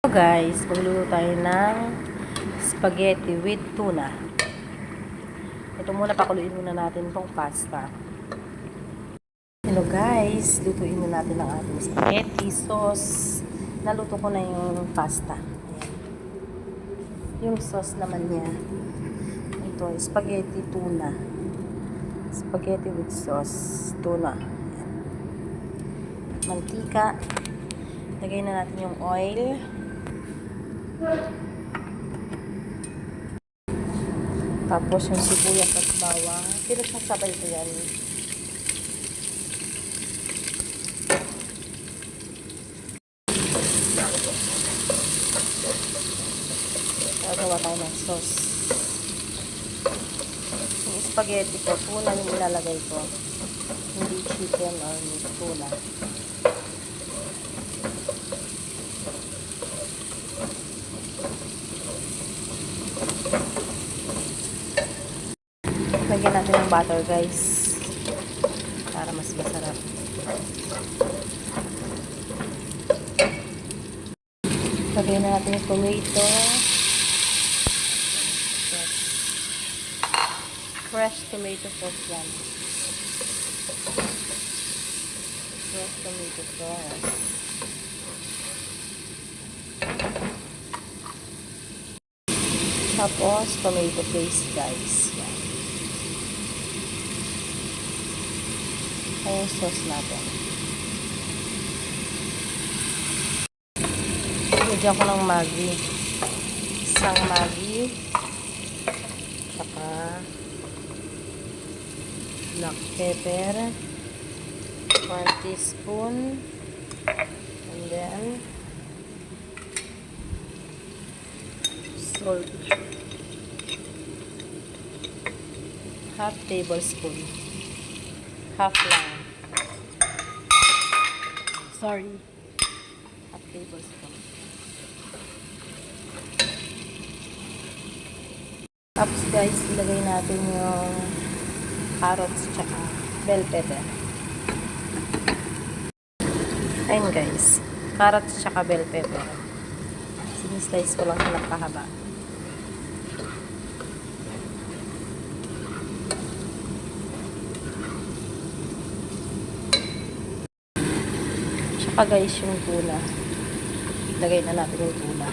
So guys, magluluto tayo ng spaghetti with tuna. Ito muna, pakuluin muna natin itong pasta. Hello guys, lutuin muna natin ang ating spaghetti sauce. Naluto ko na yung pasta. Ayan. Yung sauce naman niya, ito, spaghetti tuna. Spaghetti with sauce, tuna. Ayan. Mantika. Lagay na natin yung oil. Tapos yung sibuyas at bawang. Pinagsasabay ko yan. Gagawa tayo ng sauce. Yung spaghetti ko, tuna yung ilalagay ko. Hindi chicken or meat, tuna. Lagyan natin ng butter guys para mas masarap. Lagyan na natin yung tomato. Fresh tomato sauce yan. Fresh tomato sauce. Tapos tomato paste guys. Yan. Ayan yung sauce natin. Lagyan ko ng Maggi. Isang Maggi. Tsaka black pepper. 1 teaspoon. And then salt. Half tablespoon. Half lang. Sorry. Half tablespoon. Tapos guys, ilagay natin yung carrots tsaka bell pepper. Ayun guys. Carrots tsaka bell pepper. Sinislice ko lang sa napahaba. Tsaka guys, yung tuna. Lagay na natin yung tuna.